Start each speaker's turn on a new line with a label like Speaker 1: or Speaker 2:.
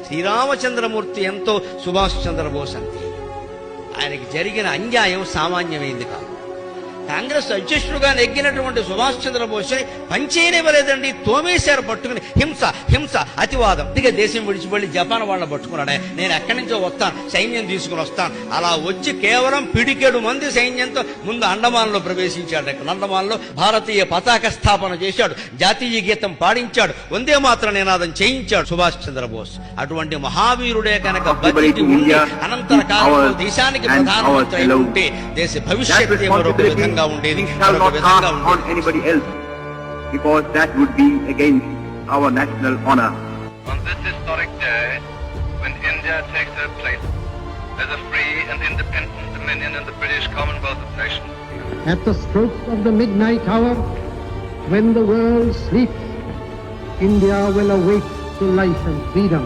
Speaker 1: శ్రీరామచంద్రమూర్తి ఎంతో సుభాష్ చంద్రబోస్ అంతే. ఆయనకి జరిగిన అన్యాయం సామాన్యమైంది కాదు. కాంగ్రెస్ అధ్యక్షుడుగా నెగ్గినటువంటి సుభాష్ చంద్రబోస్ పంచేయనివ్వలేదండి, తోమేశారు పట్టుకుని. హింస హింస అతివాదం. ఇక దేశం విడిచిపెళ్లి జపాన్ వాళ్ళని పట్టుకున్నాడే, నేను ఎక్కడి నుంచో వస్తాను, సైన్యం తీసుకుని వస్తాను. అలా వచ్చి కేవలం పిడికెడు మంది సైన్యంతో ముందు అండమాన్లో ప్రవేశించాడు. ఇక్కడ అండమాన్లో భారతీయ పతాక స్థాపన చేశాడు, జాతీయ గీతం పాడించాడు, వందే మాత్రం నినాదం చేయించాడు సుభాష్ చంద్రబోస్. అటువంటి మహావీరుడే కనుక బతికి ఉండి అనంతర కాలంలో దేశానికి ప్రధానమంత్రి అయి ఉంటే దేశ భవిష్యత్తు మరొక విధంగా ఉండేది, మరొక విధంగా ఉండేది.
Speaker 2: Because that would be against our national honor.
Speaker 3: On this historic day, when India takes her place as a free and independent dominion in the British Commonwealth of Nations,
Speaker 4: at the stroke of the midnight hour, when the world sleeps, India will awake to life and freedom.